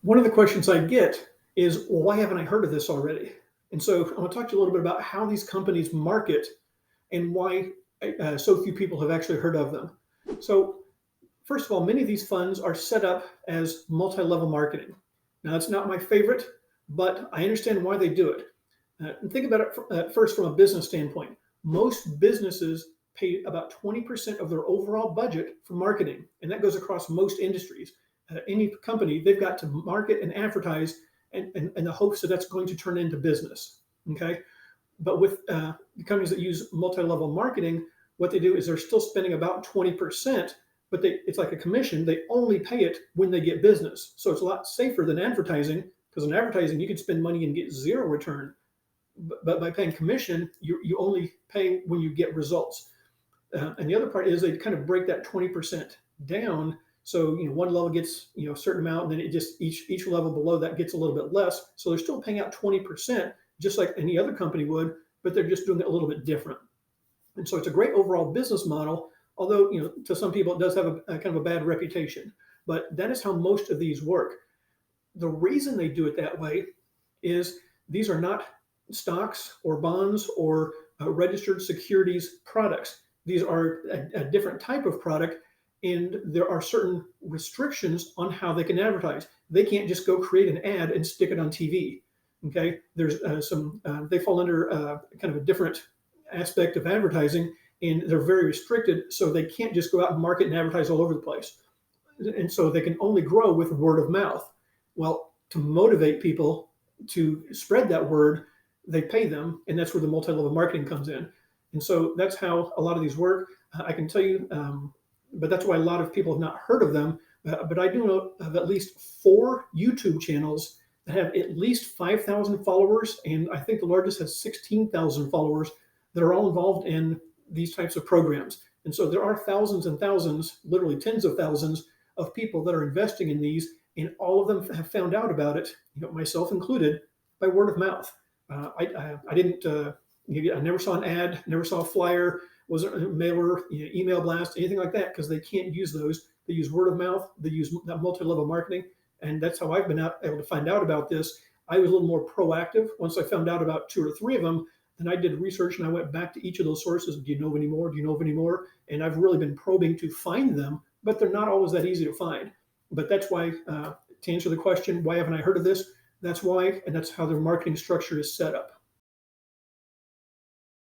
One of the questions I get is, well, why haven't I heard of this already? And so I want to talk to you a little bit about how these companies market and why so few people have actually heard of them. So, first of all, many of these funds are set up as multi level marketing. Now, that's not my favorite, but I understand why they do it. And think about it first from a business standpoint. Most businesses pay about 20% of their overall budget for marketing, and that goes across most industries. Any company, they've got to market and advertise in the hopes that that's going to turn into business. Okay. But with the companies that use multi-level marketing, what they do is they're still spending about 20%, but it's like a commission. They only pay it when they get business. So it's a lot safer than advertising, because in advertising, you can spend money and get zero return. But by paying commission, you only pay when you get results. And the other part is they kind of break that 20% down. So one level gets a certain amount, and then it just each level below that gets a little bit less. So they're still paying out 20%, just like any other company would, but they're just doing it a little bit different. And so it's a great overall business model, although to some people it does have a kind of a bad reputation. But that is how most of these work. The reason they do it that way is these are not stocks or bonds or registered securities products. These are a different type of product, and there are certain restrictions on how they can advertise. They can't just go create an ad and stick it on TV. Okay, there's they fall under kind of a different aspect of advertising, and they're very restricted, so they can't just go out and market and advertise all over the place. And so they can only grow with word of mouth. Well, to motivate people to spread that word, they pay them, and that's where the multi-level marketing comes in. And so that's how a lot of these work. I can tell you, but that's why a lot of people have not heard of them. But I do know of at least 4 YouTube channels that have at least 5,000 followers, and I think the largest has 16,000 followers that are all involved in these types of programs. And so there are thousands and thousands, literally tens of thousands of people that are investing in these, and all of them have found out about it, myself included, by word of mouth. I didn't. I never saw an ad, never saw a flyer, wasn't a mailer, email blast, anything like that, because they can't use those. They use word of mouth. They use that multi-level marketing, and that's how I've been able to find out about this. I was a little more proactive. Once I found out about 2 or 3 of them, then I did research and I went back to each of those sources. Do you know of any more? Do you know of any more? And I've really been probing to find them, but they're not always that easy to find. But that's why, to answer the question, why haven't I heard of this? That's why, and that's how their marketing structure is set up.